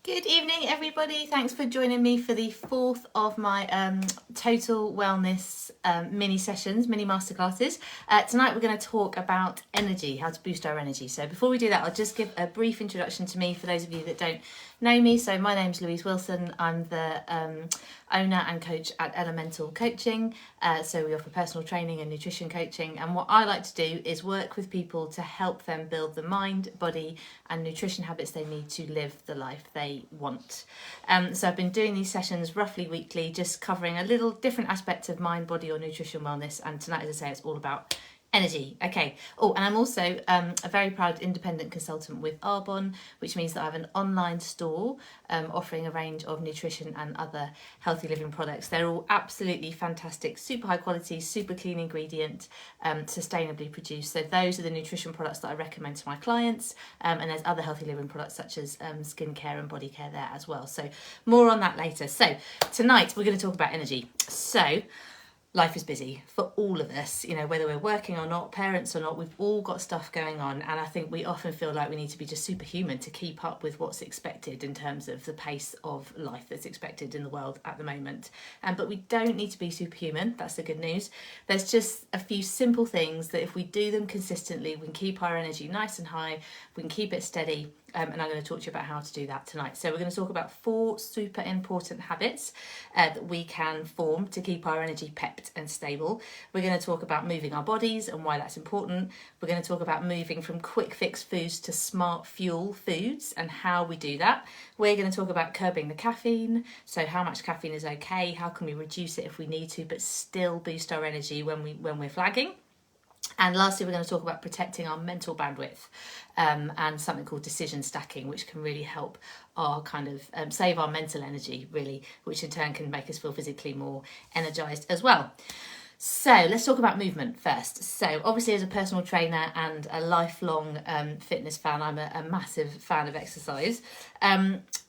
Good evening, everybody. Thanks for joining me for the fourth of my total wellness mini sessions, mini masterclasses. Tonight we're going to talk about energy, how to boost our energy. So before we do that, I'll just give a brief introduction to me for those of you that don't know me. So my name's Louise Wilson. I'm the owner and coach at Elemental Coaching. So we offer personal training and nutrition coaching. And what I like to do is work with people to help them build the mind, body and nutrition habits they need to live the life they want. So I've been doing these sessions roughly weekly, just covering a little different aspect of mind, body or nutrition wellness. And tonight, as I say, it's all about energy. Okay. Oh, and I'm also a very proud independent consultant with Arbonne, which means that I have an online store offering a range of nutrition and other healthy living products. They're all absolutely fantastic, super high quality, super clean ingredient, sustainably produced. So those are the nutrition products that I recommend to my clients. And there's other healthy living products such as skincare and body care there as well. So more on that later. So tonight we're going to talk about energy. So life is busy for all of us, you know, whether we're working or not, parents or not, we've all got stuff going on. And I think we often feel like we need to be just superhuman to keep up with what's expected in terms of the pace of life that's expected in the world at the moment. But we don't need to be superhuman. That's the good news. There's just a few simple things that if we do them consistently, we can keep our energy nice and high, we can keep it steady. And I'm going to talk to you about how to do that tonight. So we're going to talk about 4 super important habits that we can form to keep our energy pepped and stable. We're going to talk about moving our bodies and why that's important. We're going to talk about moving from quick fix foods to smart fuel foods and how we do that. We're going to talk about curbing the caffeine. So how much caffeine is okay? How can we reduce it if we need to, but still boost our energy when we're flagging? And lastly, we're going to talk about protecting our mental bandwidth and something called decision stacking, which can really help our kind of save our mental energy, really, which in turn can make us feel physically more energized as well. So let's talk about movement first. So obviously as a personal trainer and a lifelong fitness fan, I'm a massive fan of exercise.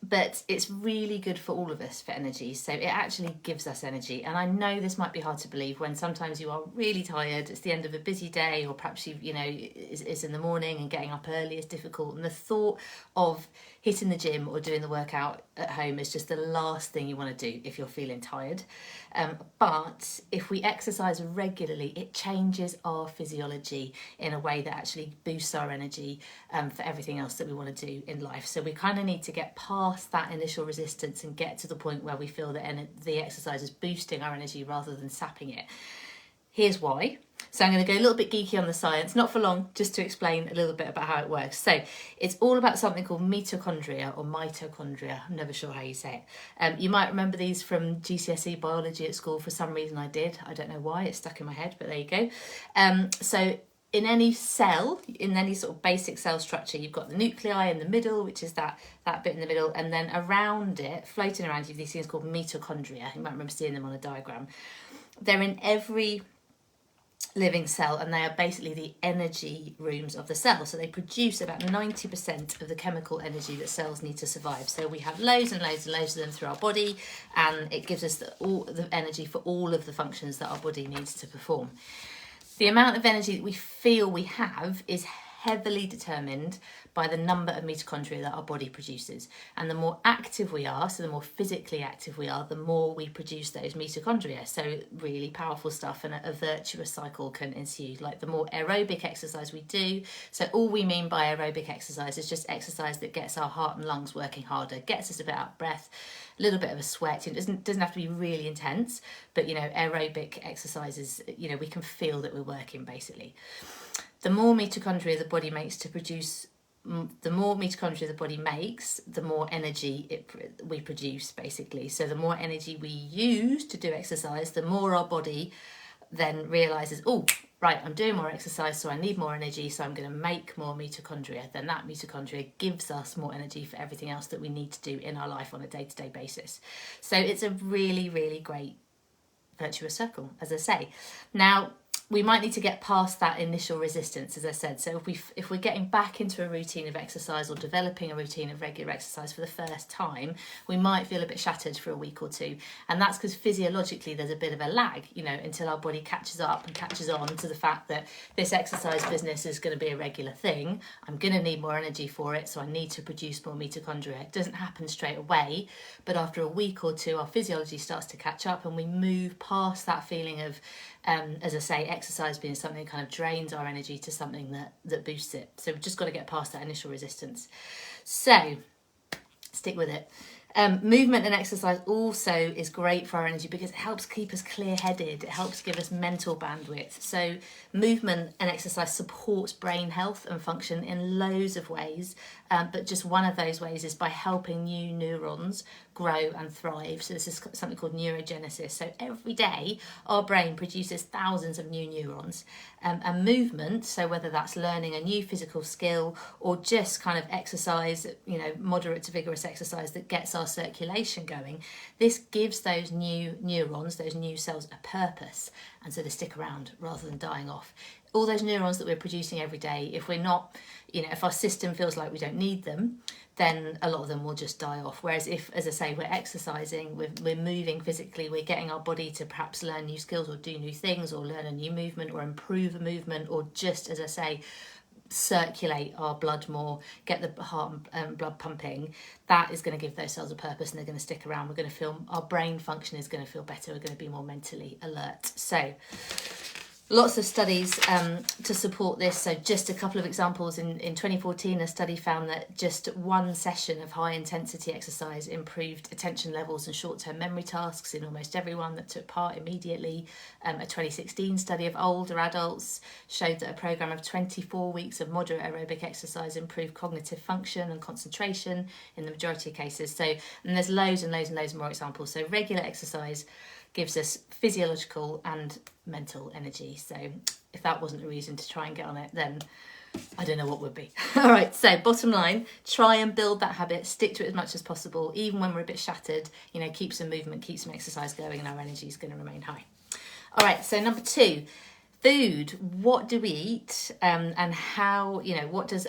But it's really good for all of us for energy. So it actually gives us energy. And I know this might be hard to believe when sometimes you are really tired. It's the end of a busy day, or perhaps it's in the morning and getting up early is difficult. And the thought of hitting the gym or doing the workout at home is just the last thing you want to do if you're feeling tired. But if we exercise regularly, it changes our physiology in a way that actually boosts our energy for everything else that we want to do in life. So we kind of need to get past that initial resistance and get to the point where we feel that the exercise is boosting our energy rather than sapping it. Here's why. So I'm going to go a little bit geeky on the science, not for long, just to explain a little bit about how it works. So it's all about something called mitochondria or mitochondria. I'm never sure how you say it. You might remember these from GCSE biology at school. For some reason I did. I don't know why. It's stuck in my head, but there you go. So in any cell, in any sort of basic cell structure, you've got the nuclei in the middle, which is that bit in the middle, and then around it, floating around, you have these things called mitochondria. You might remember seeing them on a diagram. They're in every living cell, and they are basically the energy rooms of the cell. So they produce about 90% of the chemical energy that cells need to survive. So we have loads and loads and loads of them through our body, and it gives us all the energy for all of the functions that our body needs to perform. The amount of energy that we feel we have is heavily determined by the number of mitochondria that our body produces. And the more active we are, so the more physically active we are, the more we produce those mitochondria. So really powerful stuff, and a virtuous cycle can ensue. Like the more aerobic exercise we do, so all we mean by aerobic exercise is just exercise that gets our heart and lungs working harder, gets us a bit out of breath, a little bit of a sweat. It doesn't have to be really intense, but aerobic exercises, we can feel that we're working basically. The more mitochondria the body makes the more energy we produce, basically. So the more energy we use to do exercise, the more our body then realises, oh, right, I'm doing more exercise, so I need more energy, so I'm going to make more mitochondria. Then that mitochondria gives us more energy for everything else that we need to do in our life on a day-to-day basis. So it's a really, really great virtuous circle, as I say. Now, we might need to get past that initial resistance, as I said. So if we're getting back into a routine of exercise or developing a routine of regular exercise for the first time, we might feel a bit shattered for a week or two. And that's because physiologically there's a bit of a lag, until our body catches up and catches on to the fact that this exercise business is going to be a regular thing. I'm going to need more energy for it, so I need to produce more mitochondria. It doesn't happen straight away, but after a week or two, our physiology starts to catch up and we move past that feeling of, as I say, exercise being something that kind of drains our energy to something that boosts it. So we've just got to get past that initial resistance. So stick with it. Movement and exercise also is great for our energy because it helps keep us clear-headed. It helps give us mental bandwidth. So movement and exercise supports brain health and function in loads of ways. But just one of those ways is by helping new neurons grow and thrive. So this is something called neurogenesis. So every day our brain produces thousands of new neurons. And movement, so whether that's learning a new physical skill or just kind of exercise, moderate to vigorous exercise that gets our circulation going, this gives those new neurons, those new cells, a purpose, and so they stick around rather than dying off. All those neurons that we're producing every day, if we're not, if our system feels like we don't need them, then a lot of them will just die off. Whereas if, as I say, we're exercising, we're moving physically, we're getting our body to perhaps learn new skills or do new things or learn a new movement or improve a movement or just, as I say, circulate our blood more, get the heart and blood pumping, that is going to give those cells a purpose and they're going to stick around. We're going to feel, our brain function is going to feel better, we're going to be more mentally alert. So lots of studies to support this. So just a couple of examples. In 2014, a study found that just one session of high intensity exercise improved attention levels and short-term memory tasks in almost everyone that took part immediately. A 2016 study of older adults showed that a program of 24 weeks of moderate aerobic exercise improved cognitive function and concentration in the majority of cases. So, and there's loads and loads and loads more examples. So regular exercise gives us physiological and mental energy. So if that wasn't a reason to try and get on it, then I don't know what would be. All right, so bottom line, try and build that habit, stick to it as much as possible, even when we're a bit shattered, keep some movement, keep some exercise going, and our energy is going to remain high. All right, so number 2, food. What do we eat, and how,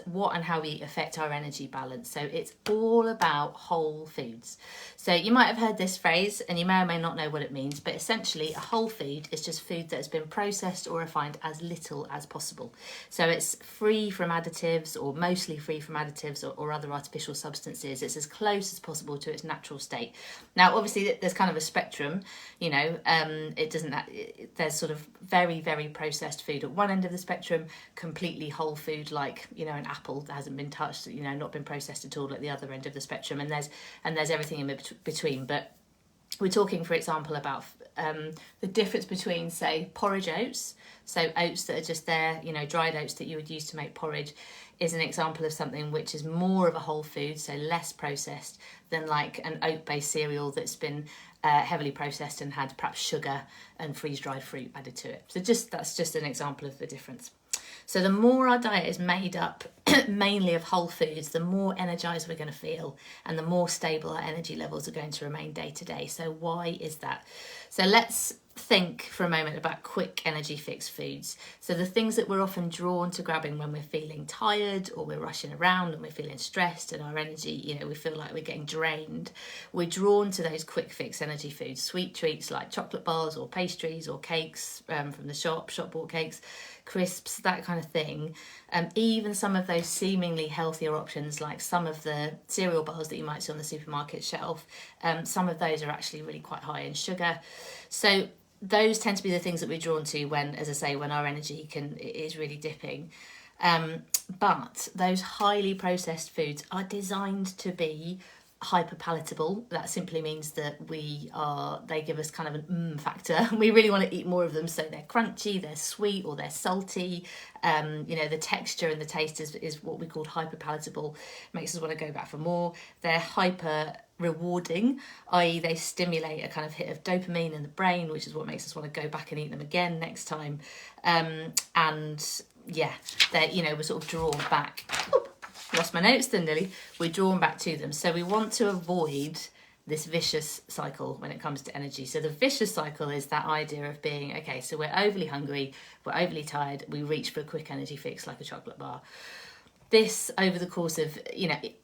what and how we eat affect our energy balance. So it's all about whole foods. So you might have heard this phrase and you may or may not know what it means, but essentially a whole food is just food that has been processed or refined as little as possible. So it's free from additives or mostly free from additives or other artificial substances. It's as close as possible to its natural state. Now, obviously there's kind of a spectrum, there's sort of very, very processed food at one end of the spectrum, completely whole food like an apple that hasn't been touched, not been processed at all at the other end of the spectrum, and there's everything in between. But we're talking, for example, about the difference between, say, porridge oats, so oats that are just there, dried oats that you would use to make porridge, is an example of something which is more of a whole food, so less processed than like an oat-based cereal that's been heavily processed and had perhaps sugar and freeze-dried fruit added to it. So that's just an example of the difference. So the more our diet is made up mainly of whole foods, the more energized we're going to feel and the more stable our energy levels are going to remain day to day. So why is that? So let's think for a moment about quick energy fix foods. So the things that we're often drawn to grabbing when we're feeling tired or we're rushing around and we're feeling stressed and our energy, we feel like we're getting drained. We're drawn to those quick fix energy foods, sweet treats like chocolate bars or pastries or cakes from the shop bought cakes, crisps, that kind of thing. Even some of those seemingly healthier options like some of the cereal bars that you might see on the supermarket shelf, some of those are actually really quite high in sugar. So those tend to be the things that we're drawn to when, as I say, when our energy is really dipping. But those highly processed foods are designed to be hyper palatable. That simply means that they give us kind of an factor. We really want to eat more of them, so they're crunchy, they're sweet, or they're salty. The texture and the taste is what we call hyper palatable, makes us want to go back for more. They're hyper rewarding, i.e. they stimulate a kind of hit of dopamine in the brain, which is what makes us want to go back and eat them again next time. We're sort of drawn back. Lost my notes then, Lily. We're drawn back to them. So we want to avoid this vicious cycle when it comes to energy. So the vicious cycle is that idea of being, okay, so we're overly hungry, we're overly tired, we reach for a quick energy fix like a chocolate bar. This, over the course of,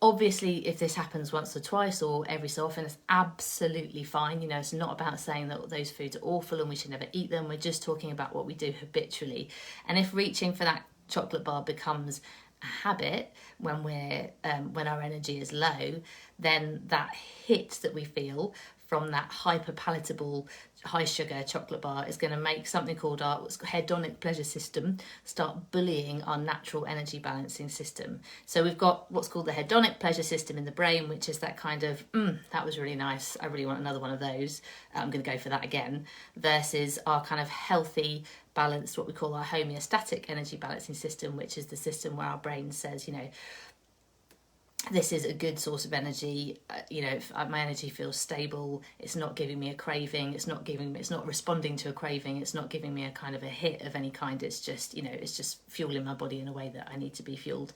obviously if this happens once or twice or every so often, it's absolutely fine. It's not about saying that those foods are awful and we should never eat them. We're just talking about what we do habitually. And if reaching for that chocolate bar becomes a habit when when our energy is low, then that hit that we feel from that hyper palatable high sugar chocolate bar is going to make something called our hedonic pleasure system start bullying our natural energy balancing system. So we've got what's called the hedonic pleasure system in the brain, which is that kind of that was really nice, I really want another one of those, I'm going to go for that again, versus our kind of healthy balanced, what we call our homeostatic energy balancing system, which is the system where our brain says, this is a good source of energy. If my energy feels stable, it's not giving me a craving, it's not responding to a craving, it's not giving me a kind of a hit of any kind. It's just, it's just fueling my body in a way that I need to be fueled.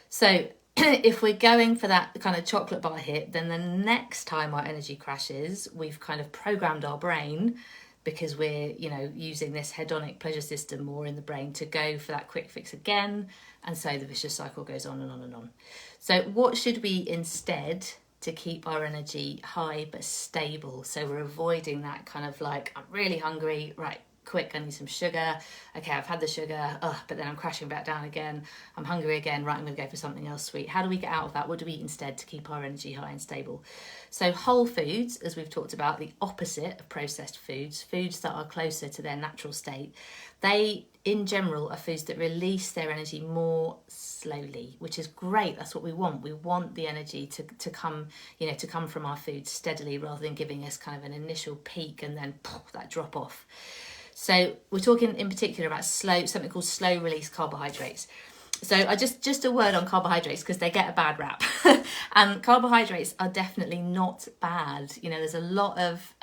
So if we're going for that kind of chocolate bar hit, then the next time our energy crashes, we've kind of programmed our brain, because we're, using this hedonic pleasure system more in the brain, to go for that quick fix again. And so the vicious cycle goes on and on and on. So what should we instead to keep our energy high but stable? So we're avoiding that kind of like, I'm really hungry, right, quick, I need some sugar. Okay, I've had the sugar, but then I'm crashing back down again. I'm hungry again, right, I'm going to go for something else sweet. How do we get out of that? What do we eat instead to keep our energy high and stable? So whole foods, as we've talked about, the opposite of processed foods, foods that are closer to their natural state, they, in general, are foods that release their energy more slowly, which is great. That's what we want. We want the energy to come, to come from our food steadily, rather than giving us kind of an initial peak and then that drop off. So we're talking in particular about something called slow release carbohydrates. So I just a word on carbohydrates, because they get a bad rap. And carbohydrates are definitely not bad. There's a lot of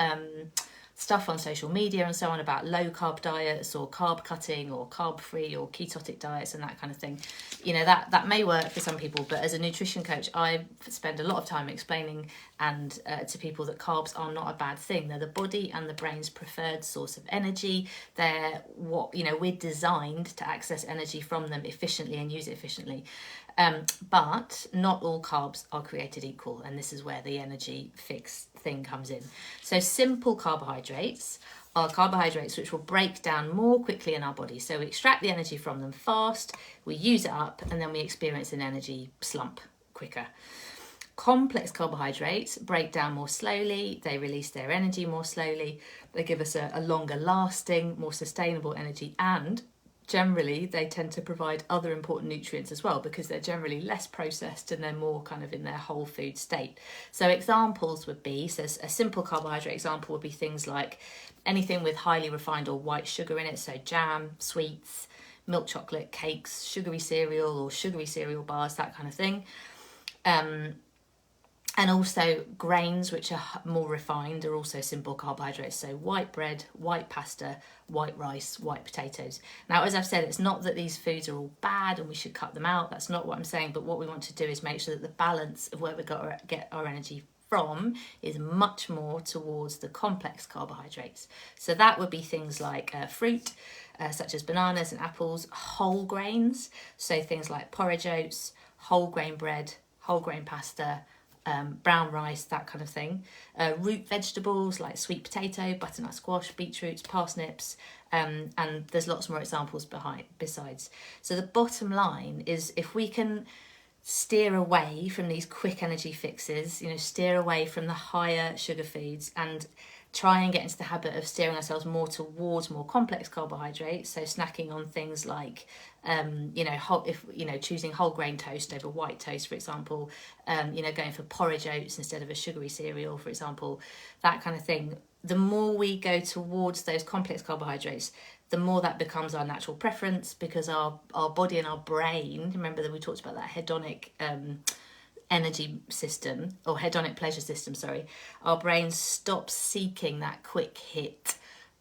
stuff on social media and so on about low carb diets or carb cutting or carb free or ketotic diets and that kind of thing. That may work for some people, but as a nutrition coach, I spend a lot of time explaining and to people that carbs are not a bad thing. They're the body and the brain's preferred source of energy. They're what, we're designed to access energy from them efficiently and use it efficiently. But not all carbs are created equal, and this is where the energy fix thing comes in. So simple carbohydrates are carbohydrates which will break down more quickly in our body. So we extract the energy from them fast, we use it up, and then we experience an energy slump quicker. Complex carbohydrates break down more slowly, they release their energy more slowly, they give us a longer lasting, more sustainable energy, and generally they tend to provide other important nutrients as well, because they're generally less processed and they're more kind of in their whole food state. So examples would be, so a simple carbohydrate example would be things like anything with highly refined or white sugar in it, so jam, sweets, milk chocolate, cakes, sugary cereal or sugary cereal bars, that kind of thing. And also grains, which are more refined, are also simple carbohydrates. So white bread, white pasta, white rice, white potatoes. Now, as I've said, it's not that these foods are all bad and we should cut them out. That's not what I'm saying. But what we want to do is make sure that the balance of where we get our energy from is much more towards the complex carbohydrates. So that would be things like fruit, such as bananas and apples, whole grains. So things like porridge oats, whole grain bread, whole grain pasta, brown rice, that kind of thing. Root vegetables like sweet potato, butternut squash, beetroots, parsnips, and there's lots more examples besides. So the bottom line is, if we can steer away from these quick energy fixes, steer away from the higher sugar foods and try and get into the habit of steering ourselves more towards more complex carbohydrates, so snacking on things like choosing whole grain toast over white toast, for example, going for porridge oats instead of a sugary cereal, for example, that kind of thing. The more we go towards those complex carbohydrates, the more that becomes our natural preference, because our body and our brain, remember that we talked about that hedonic energy system, or hedonic pleasure system, our brain stops seeking that quick hit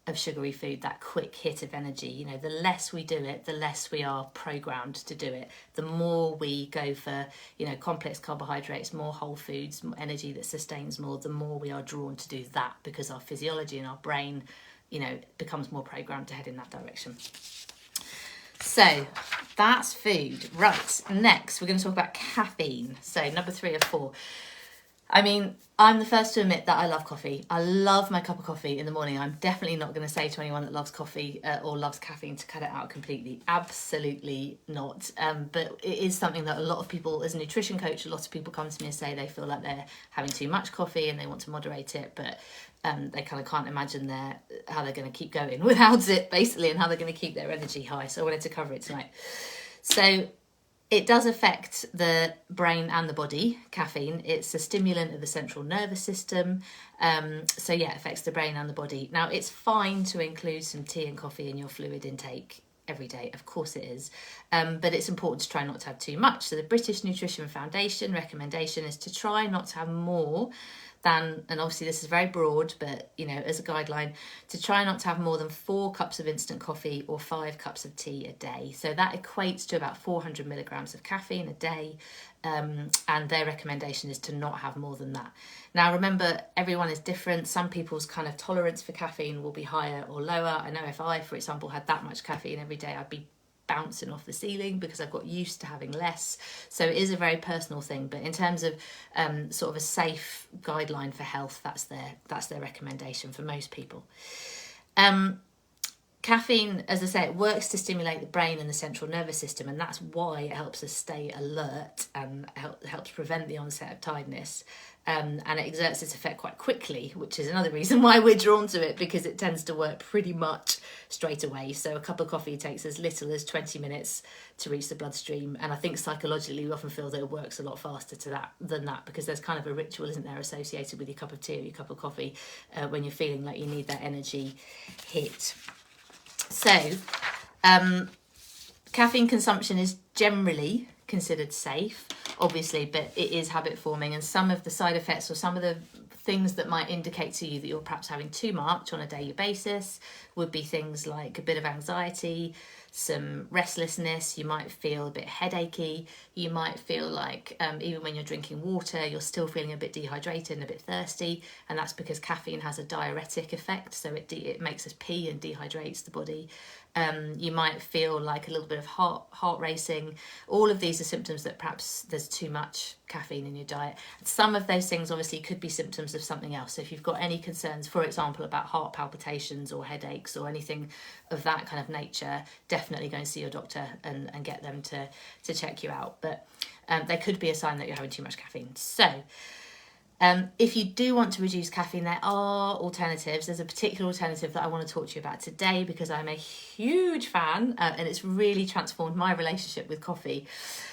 of sugary food, that quick hit of energy. You know, the less we do it, the less we are programmed to do it. The more we go for, you know, complex carbohydrates, more whole foods, more energy that sustains more, the more we are drawn to do that, because our physiology and our brain, you know, becomes more programmed to head in that direction. So that's food. Right, next we're going to talk about caffeine. So number 3 or 4. I mean, I'm the first to admit that I love coffee. I love my cup of coffee in the morning. I'm definitely not going to say to anyone that loves coffee or loves caffeine to cut it out completely. Absolutely not. But it is something that a lot of people, as a nutrition coach, a lot of people come to me and say they feel like they're having too much coffee and they want to moderate it, but they kind of can't imagine how they're going to keep going without it, basically, and how they're going to keep their energy high. So I wanted to cover it tonight. So it does affect the brain and the body, caffeine. It's a stimulant of the central nervous system. So yeah, it affects the brain and the body. Now, it's fine to include some tea and coffee in your fluid intake every day. Of course it is. But it's important to try not to have too much. So the British Nutrition Foundation recommendation is to try not to have more than, and obviously this is very broad, but you know, as a guideline, to try not to have more than 4 cups of instant coffee or 5 cups of tea a day. So that equates to about 400 milligrams of caffeine a day, and their recommendation is to not have more than that. Now remember, everyone is different. Some people's kind of tolerance for caffeine will be higher or lower. I know if I, for example, had that much caffeine every day, I'd be bouncing off the ceiling because I've got used to having less. So it is a very personal thing, but in terms of sort of a safe guideline for health, that's their recommendation for most people. Caffeine, as I say, it works to stimulate the brain and the central nervous system, and that's why it helps us stay alert and helps prevent the onset of tiredness. And it exerts its effect quite quickly, which is another reason why we're drawn to it, because it tends to work pretty much straight away. So a cup of coffee takes as little as 20 minutes to reach the bloodstream. And I think psychologically we often feel that it works a lot faster than that, because there's kind of a ritual, isn't there, associated with your cup of tea or your cup of coffee when you're feeling like you need that energy hit. So caffeine consumption is generally considered safe, obviously, but it is habit forming, and some of the side effects or some of the things that might indicate to you that you're perhaps having too much on a daily basis would be things like a bit of anxiety, some restlessness. You might feel a bit headachy. You might feel like even when you're drinking water, you're still feeling a bit dehydrated and a bit thirsty, and that's because caffeine has a diuretic effect, so it makes us pee and dehydrates the body. You might feel like a little bit of heart racing. All of these are symptoms that perhaps there's too much caffeine in your diet. Some of those things obviously could be symptoms of something else. So if you've got any concerns, for example, about heart palpitations or headaches or anything of that kind of nature, definitely go and see your doctor and get them to check you out. But there could be a sign that you're having too much caffeine. So if you do want to reduce caffeine, there are alternatives. There's a particular alternative that I want to talk to you about today because I'm a huge fan and it's really transformed my relationship with coffee.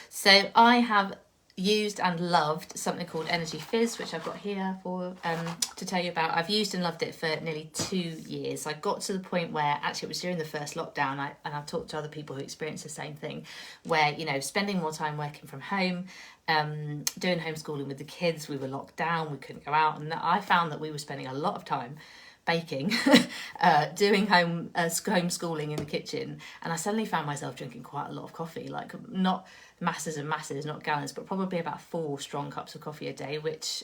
So I have used and loved something called Energy Fizz, which I've got here to tell you about. I've used and loved it for nearly 2 years. I got to the point where, actually it was during the first lockdown, and I've talked to other people who experienced the same thing, where, you know, spending more time working from home, doing homeschooling with the kids, we were locked down, we couldn't go out, and I found that we were spending a lot of time baking, doing homeschooling in the kitchen, and I suddenly found myself drinking quite a lot of coffee, like not masses and masses, not gallons, but probably about 4 strong cups of coffee a day, which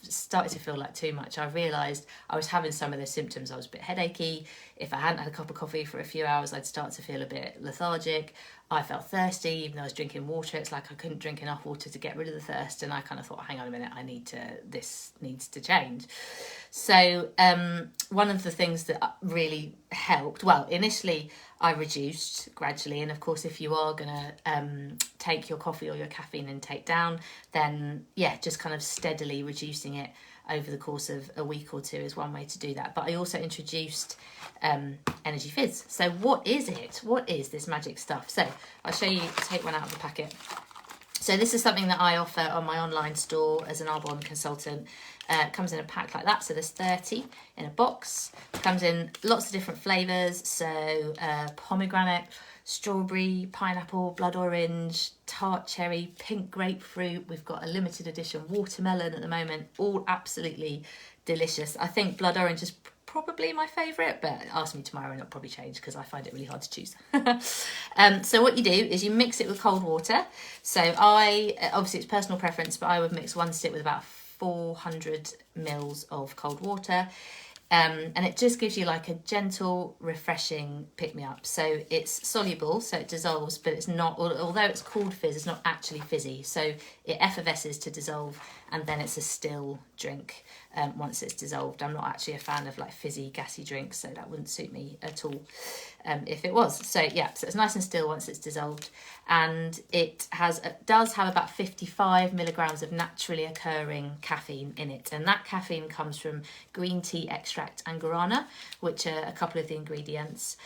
started to feel like too much. I realised I was having some of those symptoms. I was a bit headachy. If I hadn't had a cup of coffee for a few hours, I'd start to feel a bit lethargic. I felt thirsty, even though I was drinking water. It's like I couldn't drink enough water to get rid of the thirst, and I kind of thought, hang on a minute, this needs to change. So one of the things that really helped, well, initially I reduced gradually, and of course if you are going to take your coffee or your caffeine intake down, then yeah, just kind of steadily reducing it over the course of a week or 2 is one way to do that. But I also introduced Energy Fizz. So what is it? What is this magic stuff? So I'll show you, take one out of the packet. So this is something that I offer on my online store as an Arbonne consultant. It comes in a pack like that, so there's 30 in a box. It comes in lots of different flavours, so pomegranate, strawberry, pineapple, blood orange, tart cherry, pink grapefruit. We've got a limited edition watermelon at the moment, all absolutely delicious. I think blood orange is probably my favourite, but ask me tomorrow and it'll probably change because I find it really hard to choose. So what you do is you mix it with cold water. So obviously it's personal preference, but I would mix 1 stick with about 400 mils of cold water. And it just gives you like a gentle, refreshing pick-me-up. So it's soluble, so it dissolves, but it's not, although it's called fizz, it's not actually fizzy. So it effervesces to dissolve, and then it's a still drink once it's dissolved. I'm not actually a fan of like fizzy, gassy drinks, so that wouldn't suit me at all if it was. So yeah, so it's nice and still once it's dissolved. And it does have about 55 milligrams of naturally occurring caffeine in it. And that caffeine comes from green tea extract and guarana, which are a couple of the ingredients.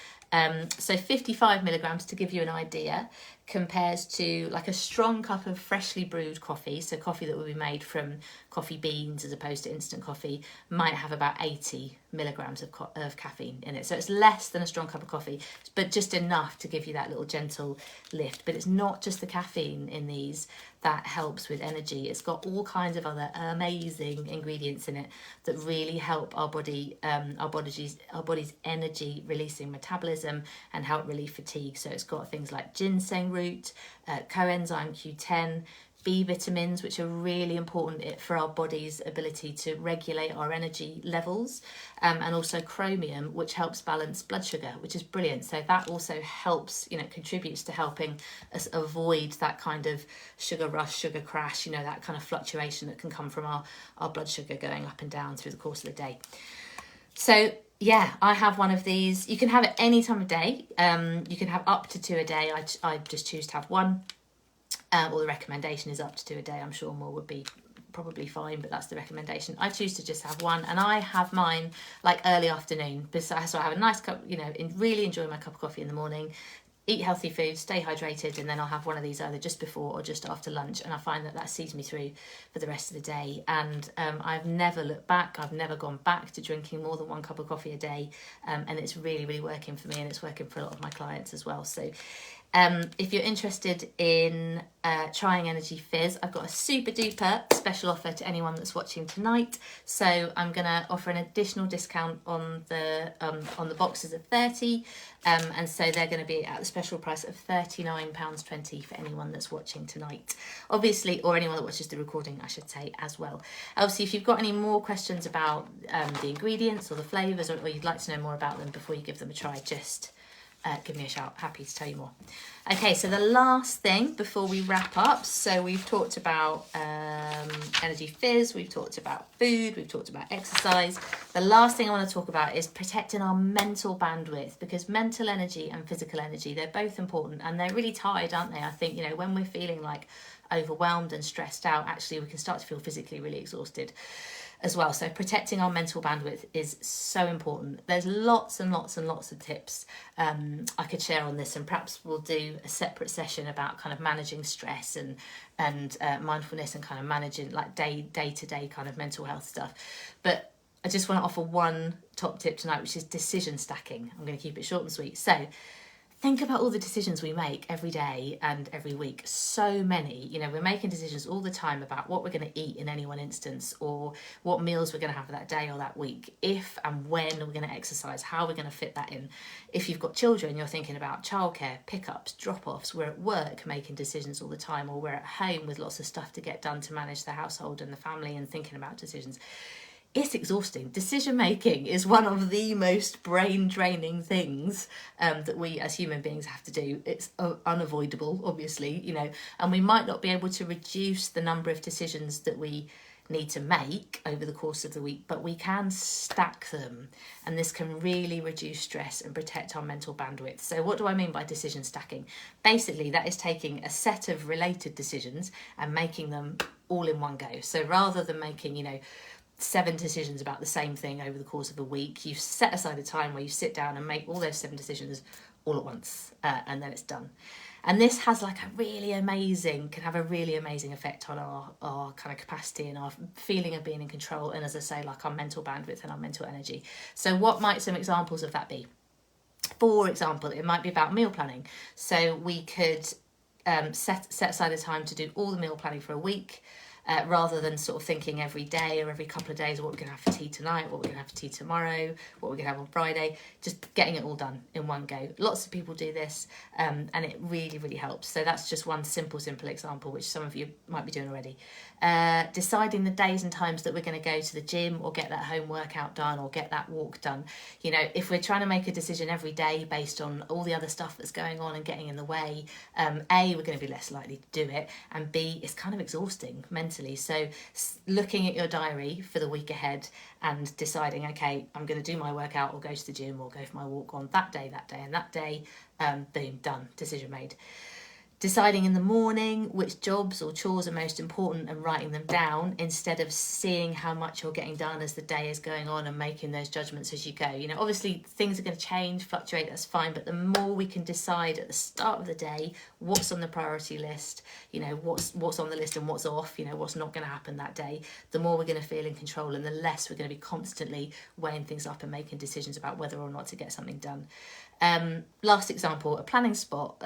So 55 milligrams, to give you an idea, compares to like a strong cup of freshly brewed coffee, so coffee that would be made from coffee beans as opposed to instant coffee, might have about 80 milligrams of caffeine in it. So it's less than a strong cup of coffee, but just enough to give you that little gentle lift. But it's not just the caffeine in these that helps with energy. It's got all kinds of other amazing ingredients in it that really help our body's energy releasing metabolism and help relieve fatigue. So it's got things like ginseng root, coenzyme Q10, B vitamins, which are really important for our body's ability to regulate our energy levels, and also chromium, which helps balance blood sugar, which is brilliant. So that also helps, contributes to helping us avoid that kind of sugar rush, sugar crash, that kind of fluctuation that can come from our blood sugar going up and down through the course of the day. So yeah, I have one of these. You can have it any time of day. You can have up to 2 a day. I just choose to have one. Or the recommendation is up to 2 a day. I'm sure more would be probably fine, but that's the recommendation. I choose to just have one, and I have mine like early afternoon. So I have a nice cup, really enjoy my cup of coffee in the morning, eat healthy food, stay hydrated, and then I'll have one of these either just before or just after lunch, and I find that sees me through for the rest of the day. And I've never looked back. I've never gone back to drinking more than 1 cup of coffee a day, and it's really, really working for me, and it's working for a lot of my clients as well. So if you're interested in trying Energy Fizz, I've got a super duper special offer to anyone that's watching tonight. So I'm going to offer an additional discount on the boxes of 30, and so they're going to be at the special price of £39.20 for anyone that's watching tonight, obviously, or anyone that watches the recording, I should say, as well. Obviously, if you've got any more questions about the ingredients or the flavours, or you'd like to know more about them before you give them a try, just give me a shout. Happy to tell you more. Okay, so the last thing before we wrap up, so we've talked about Energy Fizz, we've talked about food, we've talked about exercise. The last thing I want to talk about is protecting our mental bandwidth, because mental energy and physical energy, they're both important and they're really tied, aren't they? I think, when we're feeling like overwhelmed and stressed out, actually we can start to feel physically really exhausted as well. So protecting our mental bandwidth is so important. There's lots and lots and lots of tips I could share on this, and perhaps we'll do a separate session about kind of managing stress and mindfulness and kind of managing like day-to-day kind of mental health stuff. But I just want to offer one top tip tonight, which is decision stacking. I'm going to keep it short and sweet. So think about all the decisions we make every day and every week. So many, we're making decisions all the time about what we're going to eat in any one instance, or what meals we're going to have that day or that week, if and when we're going to exercise, how we're going to fit that in. If you've got children, you're thinking about childcare, pickups, drop-offs. We're at work making decisions all the time, or we're at home with lots of stuff to get done to manage the household and the family and thinking about decisions. It's exhausting. Decision making is one of the most brain draining things that we as human beings have to do. It's unavoidable, obviously, and we might not be able to reduce the number of decisions that we need to make over the course of the week, but we can stack them, and this can really reduce stress and protect our mental bandwidth. So what do I mean by decision stacking? Basically, that is taking a set of related decisions and making them all in one go. So rather than making, 7 decisions about the same thing over the course of a week, you set aside a time where you sit down and make all those 7 decisions all at once, and then it's done. And this has can have a really amazing effect on our kind of capacity and our feeling of being in control, and as I say, like our mental bandwidth and our mental energy. So what might some examples of that be? For example, it might be about meal planning. So we could set aside a time to do all the meal planning for a week. rather than sort of thinking every day or every couple of days what we're going to have for tea tonight, what we're going to have for tea tomorrow, what we're going to have on Friday, just getting it all done in one go. Lots of people do this, and it really, really helps. So that's just one simple example, which some of you might be doing already. Deciding the days and times that we're going to go to the gym or get that home workout done or get that walk done. You know, if we're trying to make a decision every day based on all the other stuff that's going on and getting in the way, A, we're going to be less likely to do it, and B, it's kind of exhausting mentally. So looking at your diary for the week ahead and deciding, okay, I'm going to do my workout or go to the gym or go for my walk on that day and that day, boom, done, decision made. Deciding in the morning which jobs or chores are most important and writing them down instead of seeing how much you're getting done as the day is going on and making those judgments as you go. You know, obviously things are going to change, fluctuate, that's fine, but the more we can decide at the start of the day what's on the priority list, you know, what's on the list and what's off, you know, what's not going to happen that day, the more we're going to feel in control and the less we're going to be constantly weighing things up and making decisions about whether or not to get something done. Last example, a planning slot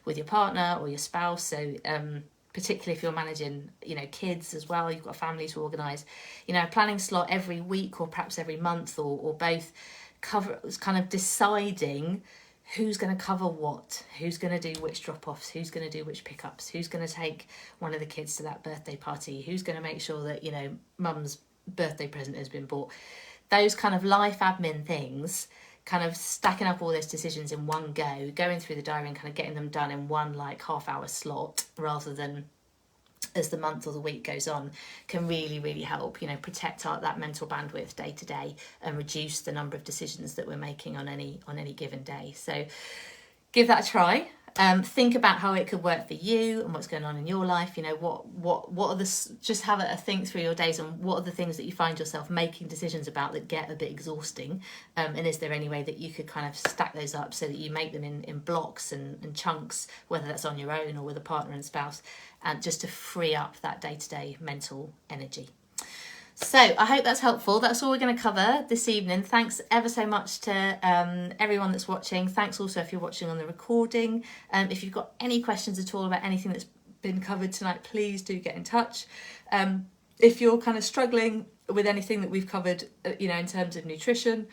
with your partner or your spouse. So particularly if you're managing, you know, kids as well, you've got a family to organise, you know, a planning slot every week or perhaps every month or both, kind of deciding who's going to cover what, who's going to do which drop-offs, who's going to do which pickups, who's going to take one of the kids to that birthday party, who's going to make sure that, you know, mum's birthday present has been bought. Those kind of life admin things, kind of stacking up all those decisions in one go, going through the diary and kind of getting them done in one like half-hour slot rather than as the month or the week goes on, can really, really help, you know, protect that mental bandwidth day to day and reduce the number of decisions that we're making on any given day. So give that a try. Think about how it could work for you and what's going on in your life. You know, what are just have a think through your days and what are the things that you find yourself making decisions about that get a bit exhausting, and is there any way that you could kind of stack those up so that you make them in blocks and chunks, whether that's on your own or with a partner and spouse, and just to free up that day-to-day mental energy. So I hope that's helpful. That's all we're going to cover this evening. Thanks ever so much to everyone that's watching. Thanks also if you're watching on the recording. If you've got any questions at all about anything that's been covered tonight, please do get in touch. If you're kind of struggling with anything that we've covered, you know, in terms of nutrition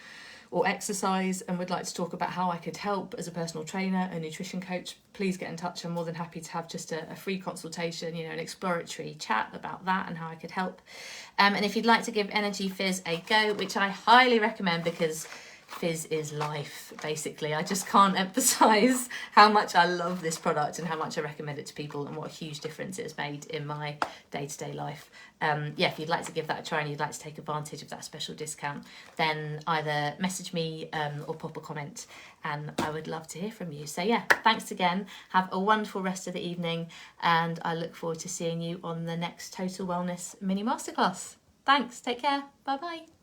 or exercise and would like to talk about how I could help as a personal trainer, a nutrition coach, please get in touch. I'm more than happy to have just a free consultation, you know, an exploratory chat about that and how I could help. And if you'd like to give Energy Fizz a go, which I highly recommend because Fizz is life, basically. I just can't emphasise how much I love this product and how much I recommend it to people and what a huge difference it's made in my day-to-day life. Yeah, if you'd like to give that a try and you'd like to take advantage of that special discount, then either message me or pop a comment and I would love to hear from you. So yeah, thanks again. Have a wonderful rest of the evening and I look forward to seeing you on the next Total Wellness mini masterclass. Thanks, take care, bye-bye.